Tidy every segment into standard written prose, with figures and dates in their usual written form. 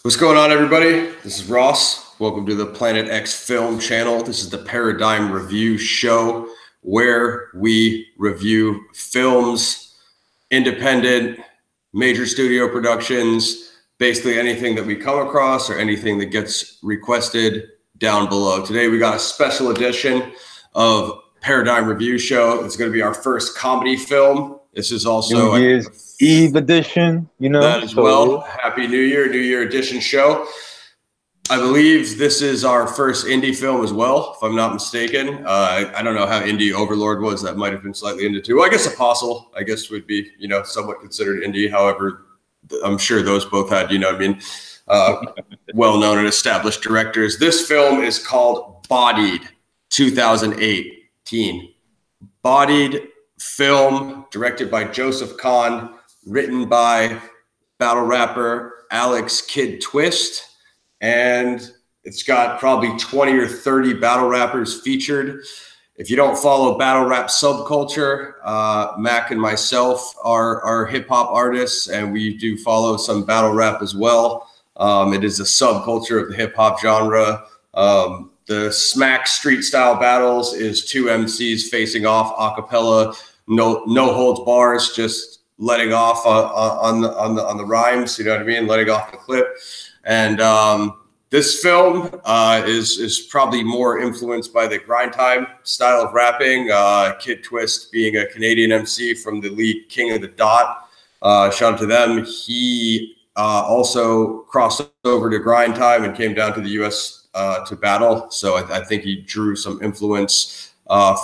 What's going on, everybody? This is Ross. Welcome to the Planet X Film channel. This is the Paradigm Review show where we review films, independent, major studio productions, basically anything that we come across or anything that gets requested down below. Today, we got a special edition of Paradigm Review show. It's going to be our first comedy film. This is also New Year's Eve edition, you know. That as well. Happy New Year edition show. I believe this is our first indie film as well, if I'm not mistaken. I don't know how indie Overlord was. That might have been slightly indie too. Well, I guess Apostle, I guess, would be, somewhat considered indie. However, I'm sure those both had, well-known and established directors. This film is called Bodied, 2018. Bodied film directed by Joseph Kahn, written by battle rapper Alex Kid Twist, and it's got probably 20 or 30 battle rappers featured. If you don't follow battle rap subculture, Mac and myself are hip hop artists, and we do follow some battle rap as well. It is a subculture of the hip hop genre. The Smack street style battles is two MCs facing off a cappella, no holds bars, just letting off on the rhymes. You know what I mean? Letting off the clip. And this film is probably more influenced by the grind time style of rapping. Kid Twist being a Canadian MC from the league King of the Dot. Shout out to them. He also crossed over to grind time and came down to the U.S. To battle. So I think he drew some influence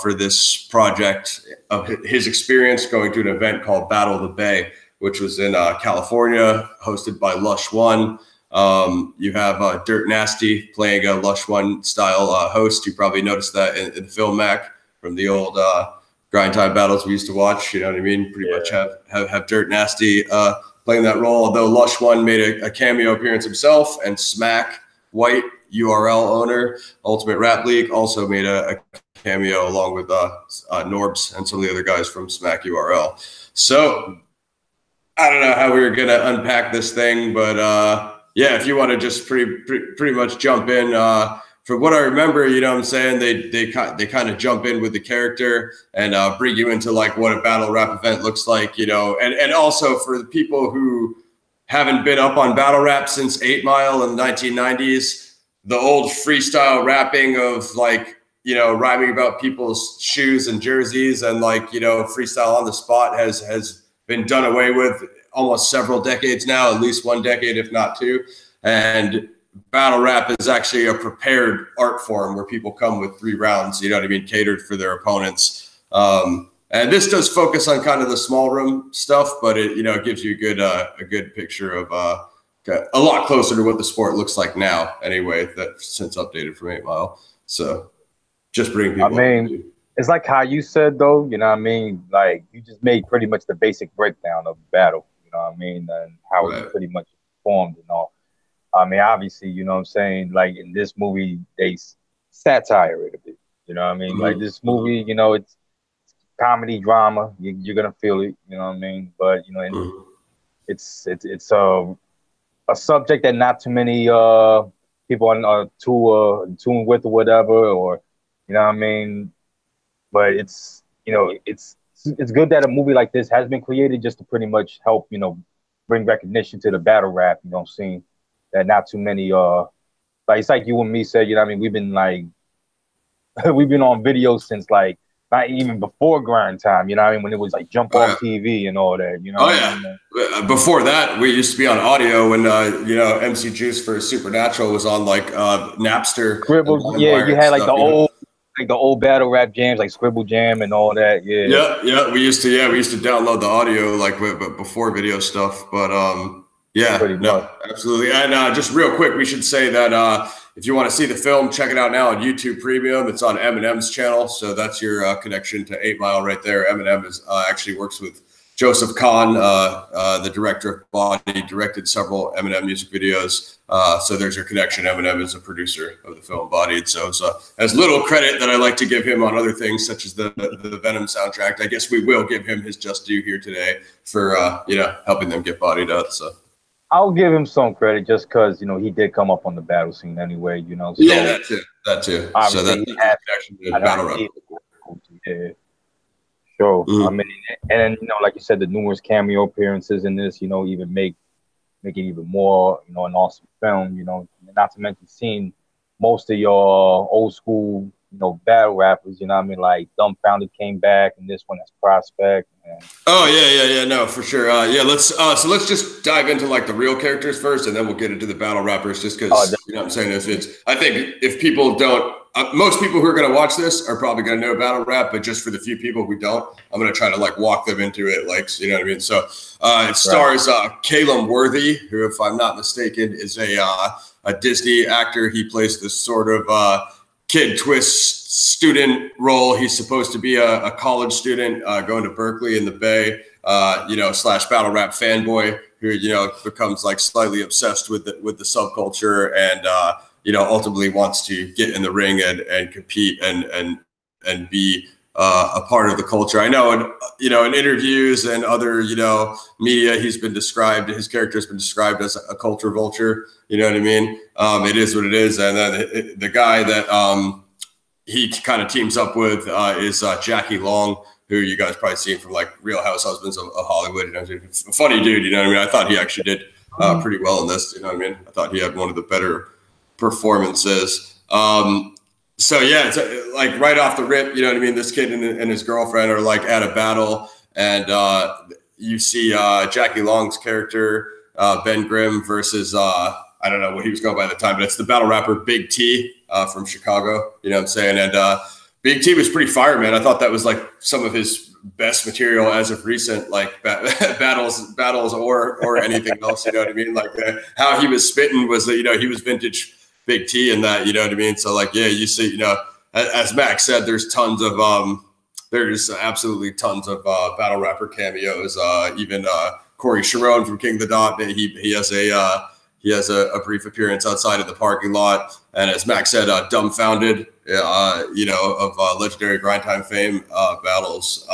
for this project of his experience going to an event called Battle of the Bay, which was in California, hosted by Lush One. You have Dirt Nasty playing a Lush One style host. You probably noticed that in the film, Mac, from the old grind time battles we used to watch. You know what I mean? Pretty much have Dirt Nasty playing that role, although Lush One made a cameo appearance himself, and Smack White, URL owner, Ultimate Rap League, also made a cameo along with Norbs and some of the other guys from Smack URL. So I don't know how we were going to unpack this thing, but yeah, if you want to just pretty much jump in. From what I remember, you know what I'm saying, they kind of jump in with the character and bring you into like what a battle rap event looks like, and also for the people who haven't been up on battle rap since 8 Mile in the 1990s, the old freestyle rapping of like, rhyming about people's shoes and jerseys and like, freestyle on the spot has been done away with almost several decades now, at least one decade, if not two. And battle rap is actually a prepared art form where people come with 3 rounds, catered for their opponents. And this does focus on kind of the small room stuff, but it, gives you a good picture of a lot closer to what the sport looks like now, anyway, that since updated from 8 Mile. So just bring people. It's like how you said, though, like you just made pretty much the basic breakdown of battle, and how it's pretty much formed and all. Obviously, like in this movie, they satire it a bit, Like this movie, it's comedy, drama, you're going to feel it, But, it's a subject that not too many people are too tuned with or whatever, or but it's it's good that a movie like this has been created just to pretty much help bring recognition to the battle rap scene that not too many like it's like you and me said, we've been like we've been on video since like not even before grind time, when it was like jump on TV and all that, Before that, we used to be on audio when, MC Juice for Supernatural was on like Napster. Scribble, yeah, you had like the old battle rap jams, like Scribble Jam and all that. Yeah. We used to download the audio like before video stuff, but absolutely. And just real quick, we should say that if you want to see the film, check it out now on YouTube Premium. It's on Eminem's channel, so that's your connection to 8 Mile right there. Eminem actually works with Joseph Kahn, the director of Bodied, directed several Eminem music videos. So there's your connection. Eminem is a producer of the film Bodied. So it's as little credit that I like to give him on other things, such as the Venom soundtrack. I guess we will give him his just due here today for helping them get Bodied out. So I'll give him some credit just because he did come up on the battle scene anyway. So Yeah, that too. So obviously that he that's has actually a an battle rap. idea. Yeah, sure. I Mm. mean, and then like you said, the numerous cameo appearances in this, even make it even more, an awesome film. Not to mention seeing most of your old school, battle rappers. You know what I mean? Like Dumbfounded came back, and this one as Prospect. And Oh yeah, no, for sure. Yeah, let's just dive into like the real characters first, and then we'll get into the battle rappers. Just because you know what I'm saying, I think if people don't, most people who are going to watch this are probably going to know battle rap, but just for the few people who don't, I'm going to try to like walk them into it, like you know what I mean. So it stars Caleb Worthy, who, if I'm not mistaken, is a Disney actor. He plays this sort of Kid Twist student role. He's supposed to be a college student going to Berkeley in the Bay, slash battle rap fanboy who, becomes like slightly obsessed with the subculture and, ultimately wants to get in the ring and compete and be a part of the culture. I know, in interviews and other, media, his character has been described as a culture vulture. You know what I mean? It is what it is. And then the guy that he kind of teams up with is Jackie Long, who you guys probably seen from like Real House Husbands of Hollywood. A funny dude, you know what I mean? I thought he actually did pretty well in this. You know what I mean? I thought he had one of the better performances. So yeah, it's like right off the rip, you know what I mean? This kid and his girlfriend are like at a battle, and you see Jackie Long's character, Ben Grimm, versus I don't know what he was going by at the time, but it's the battle rapper Big T from Chicago. You know what I'm saying? And Big T was pretty fire, man. I thought that was like some of his best material as of recent, like battles or anything else. You know what I mean? Like how he was spitting was that, he was vintage Big T in that, you know what I mean? So like, yeah, you see, as Max said, there's absolutely tons of battle rapper cameos. Even Corey Sharon from King of the Dot, he has a brief appearance outside of the parking lot. And as Max said, Dumbfounded, of legendary Grind Time fame, battles.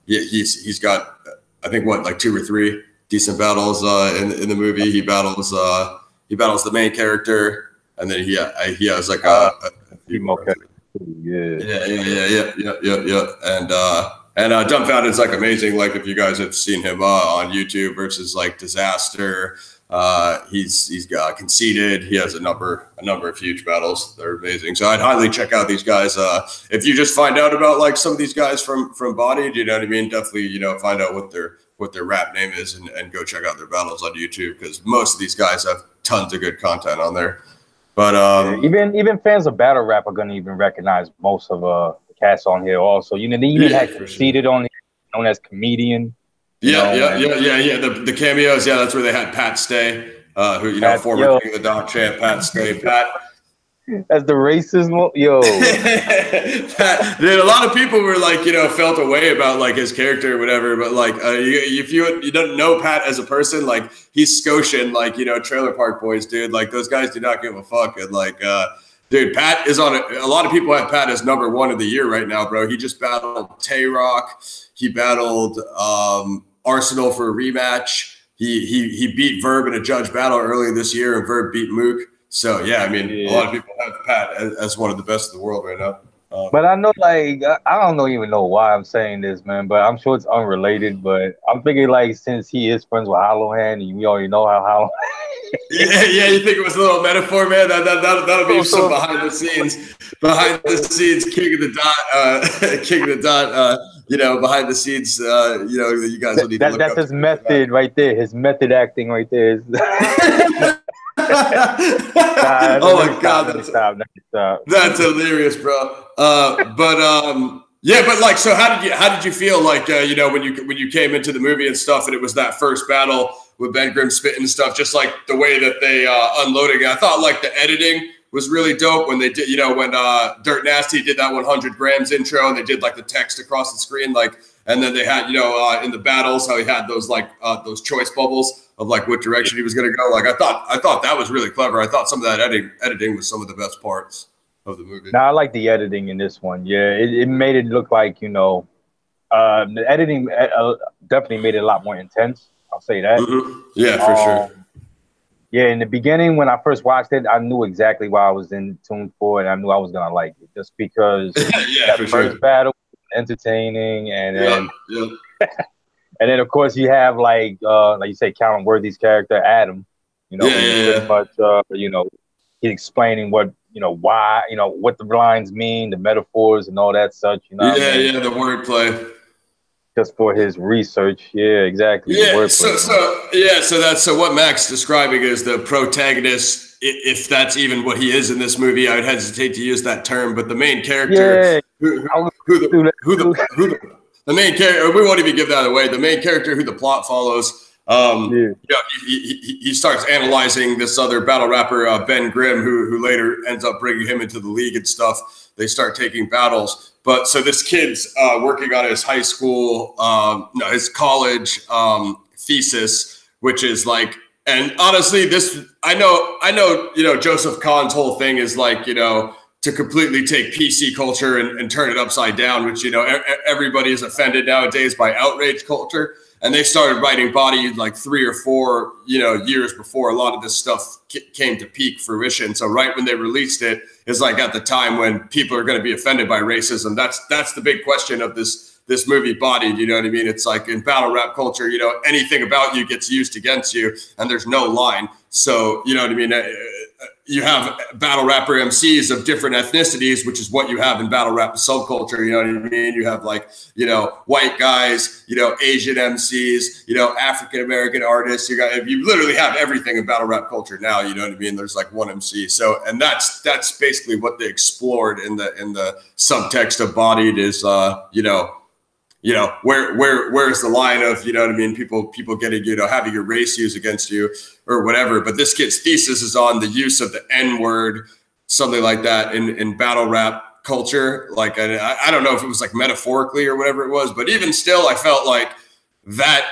He's got, I think, like 2 or 3 decent battles in the movie. He battles the main character. And then he has like a female character. Yeah. And Dumbfounded is like amazing. Like if you guys have seen him on YouTube versus like Disaster, he's got Conceited. He has a number of huge battles. They're amazing. So I'd highly check out these guys. If you just find out about like some of these guys from Bodied, you know what I mean? Definitely, find out what their rap name is and go check out their battles on YouTube, because most of these guys have tons of good content on there. But even fans of battle rap are gonna even recognize most of the cast on here. Also, they even had Conceited on here, known as Comedian. Yeah. The cameos, yeah, that's where they had Pat Stay, who former King of the Dot champ, Pat Stay. Pat. That's the racism, yo. Pat, dude, a lot of people were like, felt a way about like his character or whatever. But like, if you don't know Pat as a person, like he's Scotian, like Trailer Park Boys, dude. Like those guys do not give a fuck. And like, dude, Pat is on a lot of people have Pat as #1 of the year right now, bro. He just battled Tay Rock. He battled Arsenal for a rematch. He beat Verb in a judge battle earlier this year, and Verb beat Mook. So yeah, I mean, a lot of people have Pat as one of the best in the world right now. But I know, like, I don't even know why I'm saying this, man. But I'm sure it's unrelated. But I'm thinking, like, since he is friends with Hollowhand, and we already know how. Yeah. You think it was a little metaphor, man? That'll be some behind the scenes, King of the Dot. Behind the scenes, you guys will need to look that's his method right there. His method acting right there. Oh my God, that's hilarious, bro. But like, so how did you feel like when you came into the movie and stuff, and it was that first battle with Ben Grimm spitting and stuff, just like the way that they unloaded it. I thought like the editing was really dope when they did, when Dirt Nasty did that 100 grams intro, and they did like the text across the screen, like, and then they had, in the battles, how he had those like those choice bubbles of like what direction he was going to go. Like I thought that was really clever. I thought some of that editing was some of the best parts of the movie. Now I like the editing in this one. Yeah, it made it look like, the editing definitely made it a lot more intense. I'll say that. Mm-hmm. Yeah, for sure. Yeah, in the beginning when I first watched it, I knew exactly what I was in tune for, and I knew I was gonna like it just because Yeah, that for first sure. battle was entertaining, and Yep, then yep. of course you have like you say, Callum Worthy's character Adam, Yeah, who's yeah, pretty yeah. much he's explaining what why what the lines mean, the metaphors and all that such. You know what I Yeah, mean? yeah, the wordplay. Just for his research. Yeah, exactly. The Yeah, wordplay. so what Mac's describing is the protagonist, if that's even what he is in this movie. I would hesitate to use that term, but the main character, Yeah, who I was who the through that who too. the who the main character, we won't even give that away. The main character who the plot follows, Yeah. he starts analyzing this other battle rapper, Ben Grimm, who later ends up bringing him into the league and stuff. They start taking battles. But so this kid's working on his high school, no, his college thesis, which is like, and honestly, this I know, Joseph Kahn's whole thing is like, to completely take PC culture and turn it upside down, which everybody is offended nowadays by outrage culture. And they started writing Bodied like 3 or 4 years before a lot of this stuff came to peak fruition. So right when they released it is like at the time when people are going to be offended by racism. That's the big question of this movie Bodied. You know what I mean? It's like in battle rap culture, anything about you gets used against you, and there's no line. So you know what I mean? You have battle rapper MCs of different ethnicities, which is what you have in battle rap subculture. You know what I mean? You have like, white guys, Asian MCs, African American artists. You literally have everything in battle rap culture now. You know what I mean? There's like one MC. So, and that's basically what they explored in the subtext of Bodied is, where's the line of, people getting, having your race used against you or whatever. But this kid's thesis is on the use of the N-word, something like that in battle rap culture. Like, I don't know if it was like metaphorically or whatever it was, but even still, I felt like that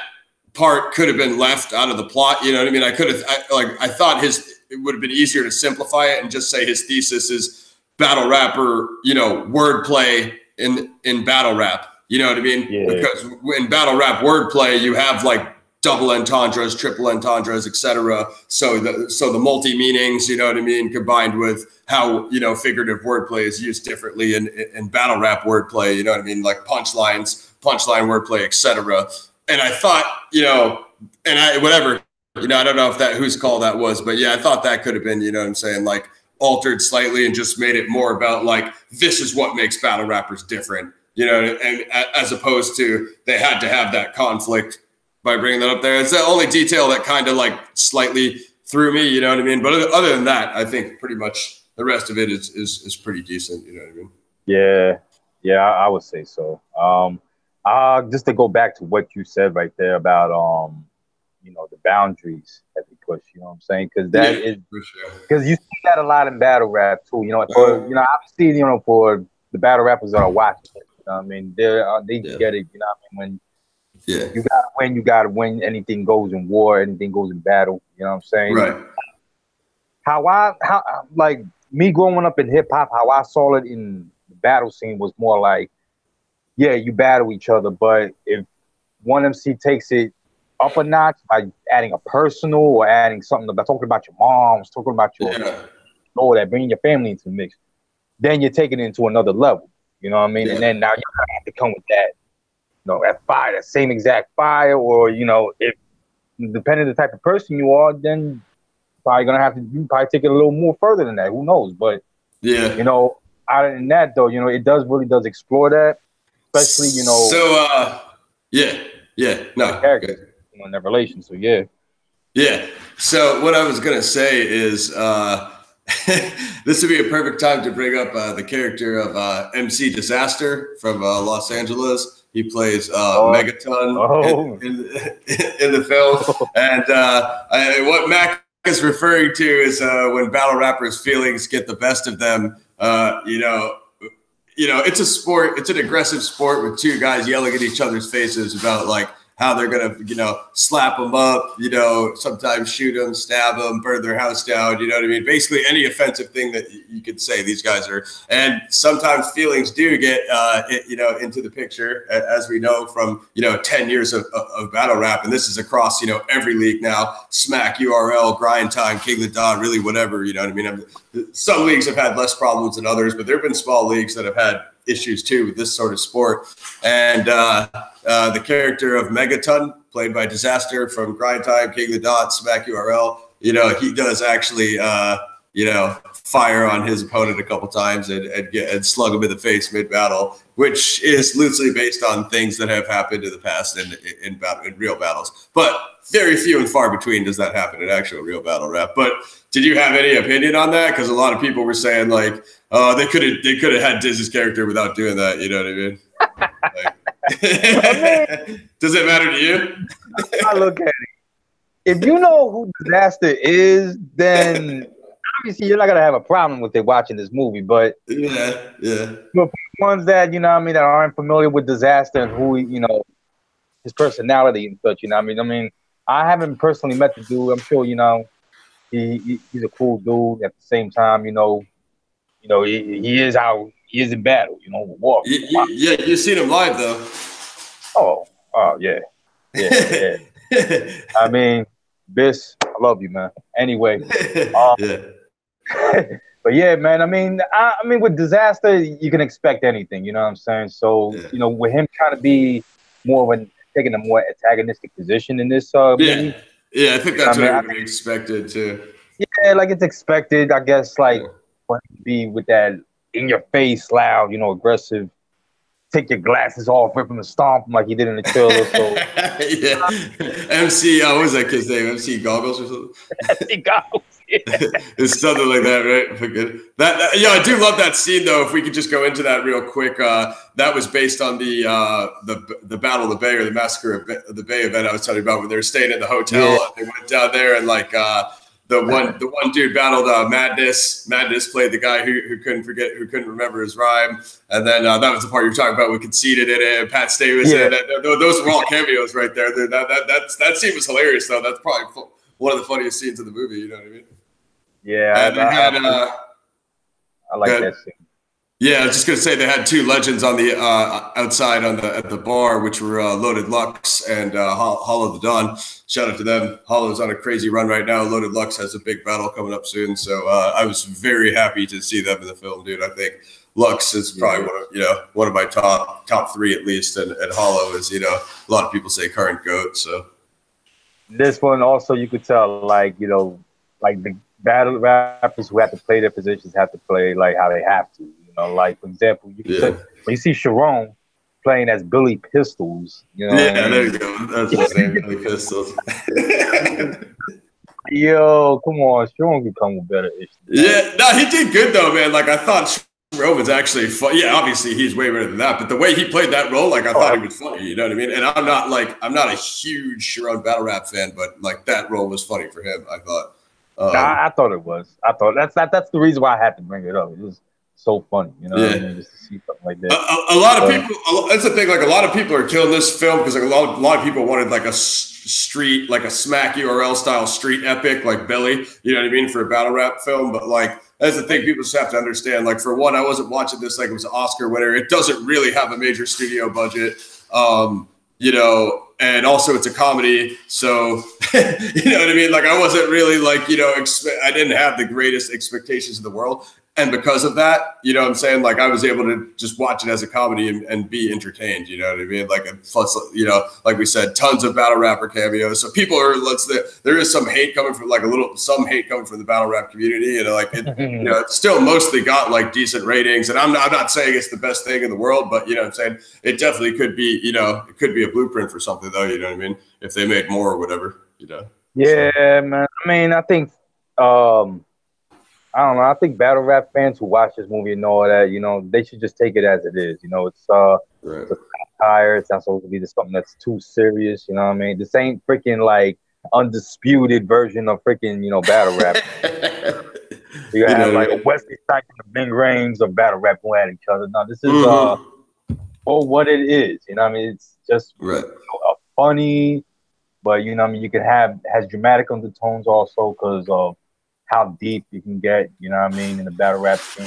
part could have been left out of the plot. You know what I mean? I thought it would have been easier to simplify it and just say his thesis is battle rapper, wordplay in battle rap. You know what I mean? Yeah. Because in battle rap wordplay, you have like double entendres, triple entendres, etc. So the multi meanings, you know what I mean, combined with how figurative wordplay is used differently in battle rap wordplay. You know what I mean, like punchline wordplay, etc. And I thought, whatever, I don't know if whose call that was, but yeah, I thought that could have been, what I'm saying, like altered slightly and just made it more about like this is what makes battle rappers different. And as opposed to they had to have that conflict by bringing that up there. It's the only detail that kind of like slightly threw me, you know what I mean? But other than that, I think pretty much the rest of it is pretty decent, you know what I mean? Yeah, I would say so. Just to go back to what you said right there about the boundaries that we push, you know what I'm saying? Because that is because you see that a lot in battle rap too. Obviously, for the battle rappers that are watching it. I mean, they get it. You know what I mean? When you gotta win. Anything goes in war. Anything goes in battle. You know what I'm saying? Right. How like me growing up in hip hop, how I saw it in the battle scene was more like, yeah, you battle each other, but if one MC takes it up a notch by adding a personal or adding something about talking about your moms, talking about your all that, bringing your family into the mix, then you're taking it into another level. You know what I mean? Yeah. And then now you have to come with that, that fire, that same exact fire, or if depending on the type of person you are, then probably gonna have to probably take it a little more further than that. Who knows? But other than that though, it really does explore that, especially So in that relation. So yeah. So what I was gonna say is this would be a perfect time to bring up the character of MC Disaster from Los Angeles. He plays Megaton in the film. And what Mac is referring to is when battle rappers' feelings get the best of them. It's a sport. It's an aggressive sport with two guys yelling at each other's faces about like how they're gonna, you know, slap them up, you know, sometimes shoot them, stab them, burn their house down. You know what I mean? Basically, any offensive thing that you could say, these guys are. And sometimes feelings do get, you know, into the picture, as we know from, you know, 10 years of battle rap, and this is across, you know, every league now. Smack, URL, Grind Time, King of the Dot, really whatever. You know what I mean? Some leagues have had less problems than others, but there have been small leagues that have had issues too with this sort of sport. And the character of Megaton, played by Disaster from Grind Time, King of the Dot, Smack URL, you know, he does actually, you know, fire on his opponent a couple times and slug him in the face mid-battle, which is loosely based on things that have happened in the past in real battles. But very few and far between does that happen in actual real battle rap. But did you have any opinion on that? Because a lot of people were saying, like, they could have had Diz's character without doing that. You know what I mean? Like, does it matter to you? I look at it. If you know who Disaster is, then obviously you're not gonna have a problem with it watching this movie. But yeah. But for the ones that, you know what I mean, that aren't familiar with Disaster and who, you know, his personality and such, you know what I mean? I haven't personally met the dude. I'm sure, you know, he's a cool dude. At the same time, you know, he is how he is in battle. You know, war. Yeah, you've seen him live though. Oh yeah. I mean, Biss, I love you, man. Anyway, but yeah, man. I mean, with Disaster, you can expect anything. You know what I'm saying? So, you know, with him trying to be more of taking a more antagonistic position in this movie. Yeah, I think that's what we expected too. Yeah, like it's expected, I guess, like be with that in your face, loud, you know, aggressive. Take your glasses off, rip them and stomp them like he did in the trailer. So yeah, MC, what was that kid's name? MC Goggles or something? MC Goggles. Yeah. It's something like that, right? That yeah, I do love that scene though. If we could just go into that real quick, that was based on the Battle of the Bay or the Massacre of the Bay event I was telling you about, when they were staying in the hotel. Yeah. And they went down there and like the one dude battled Madness. Madness played the guy who couldn't remember his rhyme, and then that was the part you were talking about with Conceited in it, and Pat Stay was in it. Those were all cameos right there. That scene was hilarious though. That's probably one of the funniest scenes in the movie. You know what I mean? Yeah, and I like that scene. Yeah, I was just gonna say they had two legends on the outside at the bar, which were Loaded Lux and Hollow the Dawn. Shout out to them. Hollow's on a crazy run right now. Loaded Lux has a big battle coming up soon, so I was very happy to see them in the film, dude. I think Lux is probably one of my top three at least, and Hollow is, you know, a lot of people say current GOAT. So this one also, you could tell, like, you know, like the battle rappers who have to play their positions have to play like how they have to. You know, like, for example, when you see Sharon playing as Billy Pistols, you know. Yeah, there you go. That's his name, Billy Pistols. Yo, come on, Sharon could come with better issues. Yeah, no, he did good though, man. Like, I thought Sharon was actually fun. Yeah, obviously he's way better than that, but the way he played that role, like, I thought he was funny. You know what I mean? And I'm not a huge Sharon battle rap fan, but like that role was funny for him, I thought. I thought it was. I thought that's the reason why I had to bring it up. It was so funny, you know what I mean? Just to see something like that. A lot of people, that's the thing, like a lot of people are killing this film because like a lot of people wanted like a street, like a Smack URL style street epic like Billy, you know what I mean, for a battle rap film. But like, that's the thing people just have to understand. Like, for one, I wasn't watching this like it was an Oscar winner. It doesn't really have a major studio budget, you know, and also it's a comedy. So, you know what I mean? Like, I wasn't really like, you know, I didn't have the greatest expectations in the world. And because of that, you know what I'm saying? Like, I was able to just watch it as a comedy and be entertained, you know what I mean? Like, plus, you know, like we said, tons of battle rapper cameos. So people are, there is some hate coming from the battle rap community. And like, you know, it's still mostly got like decent ratings. And I'm not saying it's the best thing in the world, but you know what I'm saying? It definitely could be, you know, it could be a blueprint for something though, you know what I mean? If they made more or whatever, you know? Yeah, man. I mean, I think, I don't know. I think battle rap fans who watch this movie and all that, you know, they should just take it as it is. You know, it's it's a satire. It's not supposed to be just something that's too serious. You know what I mean? This ain't freaking like undisputed version of freaking, you know, battle rap. You have like a Wesley Snipes and the Bing Rames of battle rap going at each other. No, this is for what it is. You know what I mean? It's just you know, a funny, but you know what I mean, you can have has dramatic undertones also because of how deep you can get, you know what I mean, in the battle rap scene.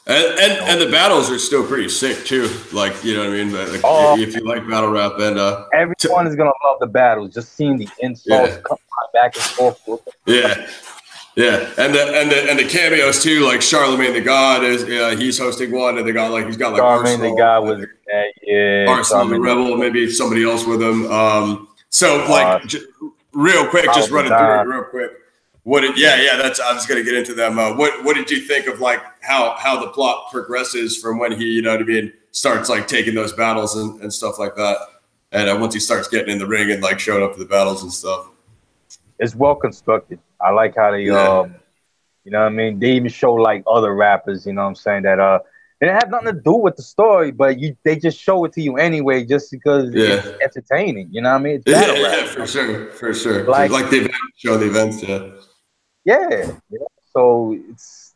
And the battles are still pretty sick too. Like, you know what I mean? Like, if you like battle rap and everyone is gonna love the battles. Just seeing the insults come back and forth. Yeah. Yeah, and the cameos too, like Charlemagne the God is he's hosting one, and he's got like Charlemagne the God was Arsenal the Rebel, maybe somebody else with him. So like real quick, just running through it real quick. That's I was gonna get into them. What did you think of like how the plot progresses from when he, you know what I mean, starts like taking those battles and stuff like that, and once he starts getting in the ring and like showing up to the battles and stuff? It's well constructed. I like how they, you know what I mean? They even show like other rappers, you know what I'm saying, that it have nothing to do with the story, but they just show it to you anyway, just because it's entertaining. You know what I mean? It's battle rap. For sure. Like the event, show the events, Yeah. So it's,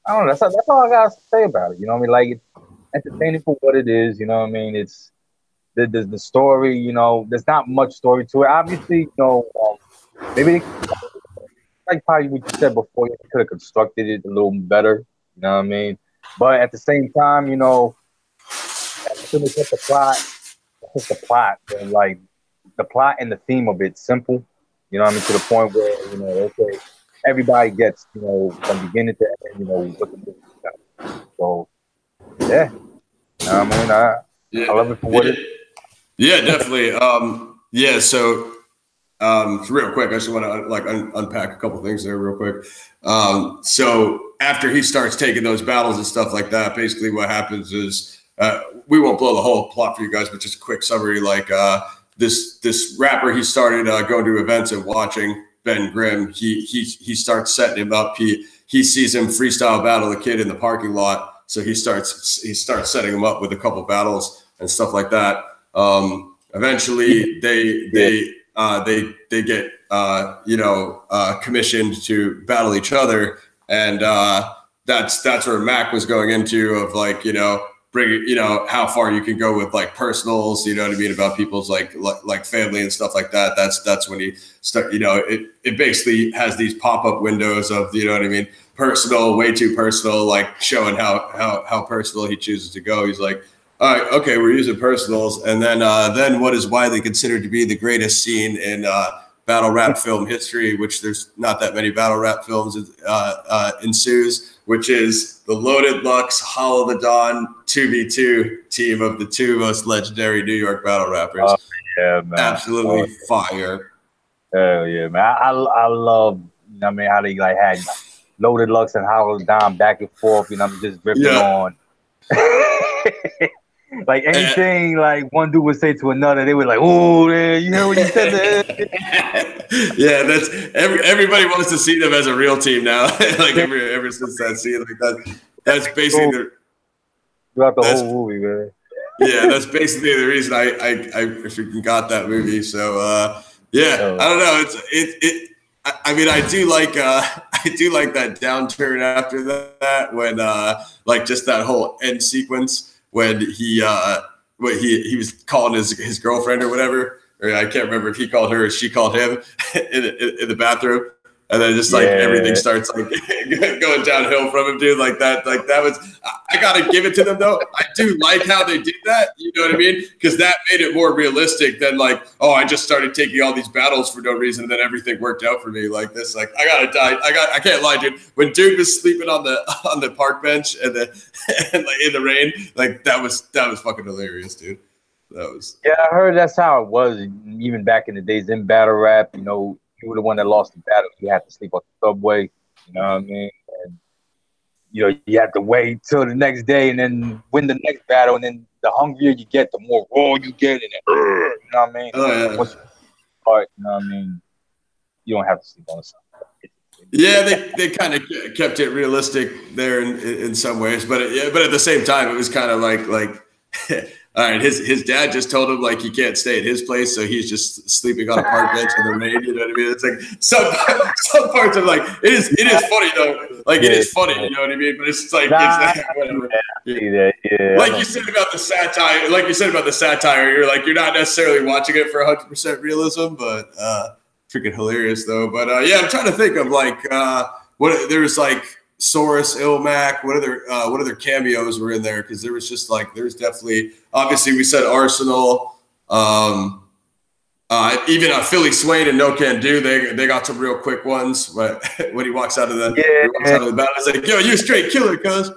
I don't know. That's all I gotta say about it. You know what I mean? Like, it's entertaining for what it is. You know what I mean? It's the story. You know, there's not much story to it. Obviously, you know, maybe like probably what you said before, you could have constructed it a little better. You know what I mean? But at the same time, you know, it's the plot. It's the plot, and like the plot and the theme of it simple. You know what I mean? To the point where, you know, okay, everybody gets, you know, from beginning to end, you know, what the movie is about. So yeah, you know what I mean, I love it for what it is. Yeah, definitely. So real quick, I just want to like unpack a couple things there real quick. So after he starts taking those battles and stuff like that, basically what happens is we won't blow the whole plot for you guys, but just a quick summary. Like this rapper, he started going to events and watching Ben Grimm. He starts setting him up. He sees him freestyle battle a kid in the parking lot, so he starts setting him up with a couple battles and stuff like that. Eventually, they get commissioned to battle each other, and that's where Mac was going into of like, you know, bring, you know, how far you can go with like personals, you know what I mean, about people's like family and stuff like that. That's when he start, you know, it basically has these pop-up windows of, you know what I mean, personal, way too personal, like showing how personal he chooses to go. He's like, all right, okay, we're using personals, and then what is widely considered to be the greatest scene in battle rap film history, which there's not that many battle rap films, ensues, which is the Loaded Lux, Hollow the Dawn 2v2 team of the two most legendary New York battle rappers. Yeah, man. Absolutely fire. Hell yeah, man. I love, you know what I mean, how they like had Loaded Lux and Hollow the Dawn back and forth, you know what I mean, just ripping on. Like anything, like one dude would say to another, they were like, "Oh, you heard what he said there?" Yeah, that's everybody wants to see them as a real team now. Like ever since that scene, like that's basically throughout the whole movie, man. Yeah, that's basically the reason I freaking got that movie. So I don't know. I mean, I do like that downturn after that when like just that whole end sequence when he was calling his girlfriend or whatever, or I can't remember if he called her or she called him in the bathroom, and then just like everything starts like going downhill from him, dude. Like that was, I gotta give it to them though. I do like how they did that. You know what I mean? Because that made it more realistic than like, oh, I just started taking all these battles for no reason, and then everything worked out for me like this. Like I gotta die. I can't lie, dude. When dude was sleeping on the park bench and like in the rain, like that was fucking hilarious, dude. That was. Yeah, I heard that's how it was even back in the days in battle rap. You know, you were the one that lost the battle. You had to sleep on the subway. You know what I mean? And you know, you have to wait till the next day and then win the next battle. And then the hungrier you get, the more raw you get. And then, you know what I mean? Oh, yeah. Once you start, you know what I mean? You don't have to sleep on the subway. Yeah, they kind of kept it realistic there in some ways, but at the same time, it was kind of like All right, his dad just told him like he can't stay at his place, so he's just sleeping on a park bench in the rain. You know what I mean? It's like some parts of like it is funny though. Like it is funny, you know what I mean? But it's like it's whatever. Yeah. Like you said about the satire, you're not necessarily watching it for 100% realism, but freaking hilarious though. But yeah, I'm trying to think of like what there's like. Soros, Ilmac, what other cameos were in there? Because there was just like there's definitely obviously we said Arsenal, even Philly Swain and No Can Do. They got some real quick ones. But when he walks out of the battle, it's like, yo, you straight killer, cuz.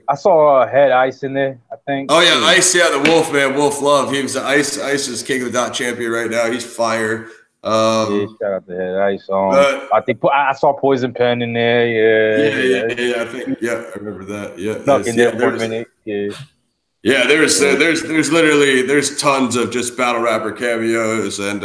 I saw Head Ice in there, I think. Oh yeah, Ice, yeah, the Wolf man, Wolf Love. He was Ice is King of the Dot champion right now. He's fire. Yeah, shout out to Head Ice. I think I saw Poison Pen in there. Yeah. I think I remember that. Yeah, there's literally tons of just battle rapper cameos, and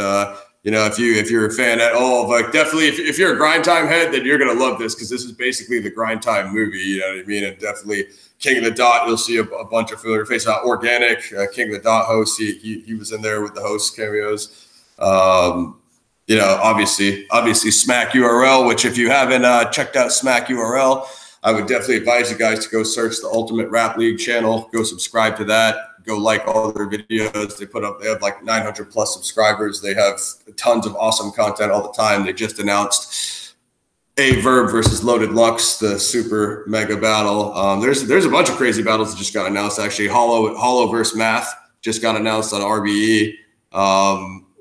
if you're a fan at all, like definitely if you're a Grind Time head, then you're gonna love this because this is basically the Grind Time movie. You know what I mean? And definitely King of the Dot, you'll see a bunch of familiar faces. Organic King of the Dot host, he was in there with the host cameos. Obviously Smack URL, which if you haven't checked out Smack URL, I would definitely advise you guys to go search the Ultimate Rap League channel, go subscribe to that, go like all their videos. They have like 900 plus subscribers. They have tons of awesome content all the time. They just announced A-Verb versus Loaded Lux, the super mega battle. There's a bunch of crazy battles that just got announced. Actually, Hollow versus Math just got announced on RBE.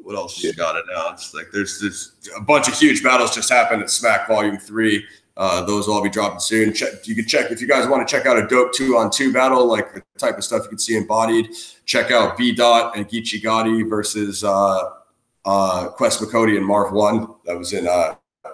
What else just got announced? Like there's a bunch of huge battles just happened at Smack Volume 3. Those will all be dropping soon. You can check if you guys want to check out a dope 2-on-2 battle, like the type of stuff you can see in Bodied. Check out B Dot and Geechee Gotti versus Quest McCody and Marv 1. That was in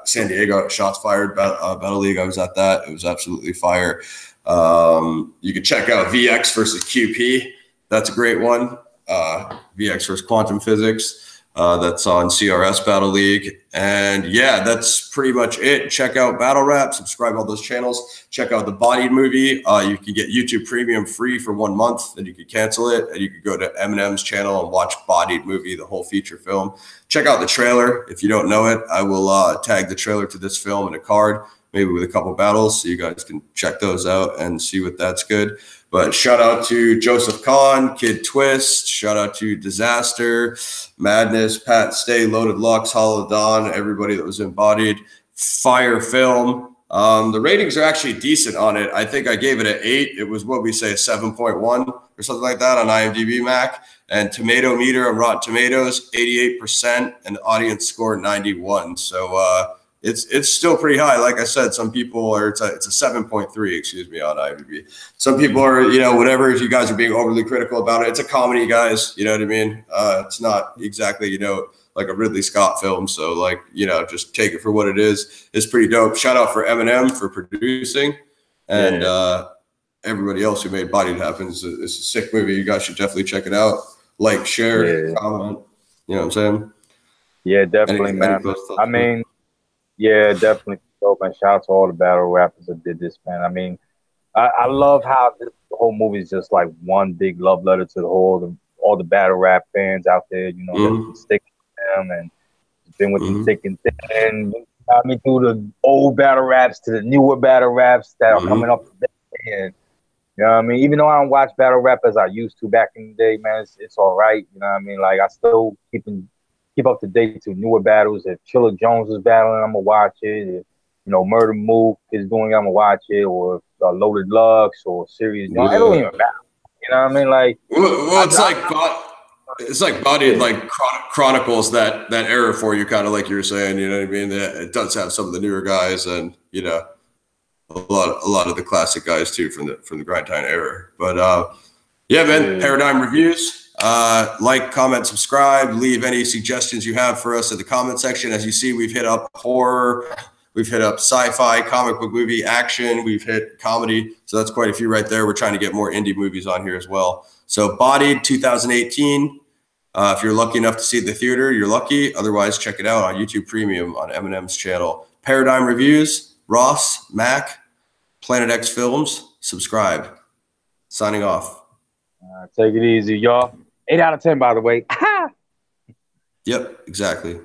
San Diego. Shots Fired Battle League. I was at that. It was absolutely fire. You can check out VX versus QP. That's a great one. VX versus Quantum Physics. That's on CRS Battle League. And yeah, that's pretty much it. Check out Battle Rap, subscribe to all those channels. Check out the Bodied movie. You can get YouTube Premium free for 1 month, then you can cancel it. And you can go to Eminem's channel and watch Bodied movie, the whole feature film. Check out the trailer. If you don't know it, I will tag the trailer to this film in a card, maybe with a couple battles, so you guys can check those out and see what that's good. But shout out to Joseph Kahn, Kid Twist, shout out to Disaster, Madness, Pat Stay, Loaded Lux, Hollow Dawn, everybody that was embodied. Fire film. The ratings are actually decent on it. I think I gave it an 8. It was what we say, a 7.1 or something like that on IMDb Mac. And Tomato Meter on Rotten Tomatoes, 88%, and the audience score 91. So it's still pretty high. Like I said, some people are it's a 7.3, excuse me, on IMDb. Some people are, whatever, if you guys are being overly critical about it. It's a comedy, guys, you know what I mean? It's not exactly, like a Ridley Scott film. So like, just take it for what it is. It's pretty dope. Shout out for Eminem for producing, and everybody else who made Bodied happen. It's a sick movie. You guys should definitely check it out. Like, share, comment. You know what I'm saying? Yeah, definitely, man. I mean, yeah, definitely. Dope, man. Shout out to all the battle rappers that did this, man. I mean, I love how the whole movie is just like one big love letter to all the battle rap fans out there. That's sticking with them and been with them thick and thin. I mean, through the old battle raps to the newer battle raps that are coming up today. And you know what I mean? Even though I don't watch battle rap as I used to back in the day, man, it's all right. You know what I mean? Like I still keep up to date to newer battles. If Chilla Jones is battling, I'm gonna watch it. If Murder Mook is doing it, I'm gonna watch it. Or if Loaded Lux or Serious Jones, it don't even matter. You know what I mean? Like, it's like Bodied, like chronicles that era for you, kind of like you were saying. You know what I mean? It does have some of the newer guys, and a lot of the classic guys too from the Grind Time era. But yeah, man, Paradigm Reviews. Like, comment, subscribe, leave any suggestions you have for us in the comment section. As you see, we've hit up horror, we've hit up sci-fi, comic book movie, action, we've hit comedy. So that's quite a few right there. We're trying to get more indie movies on here as well. So Bodied 2018. If you're lucky enough to see it in the theater, you're lucky. Otherwise, check it out on YouTube Premium on Eminem's channel. Paradigm Reviews, Ross, Mac, Planet X Films. Subscribe. Signing off. Take it easy, y'all. 8 out of 10, by the way. Yep, exactly.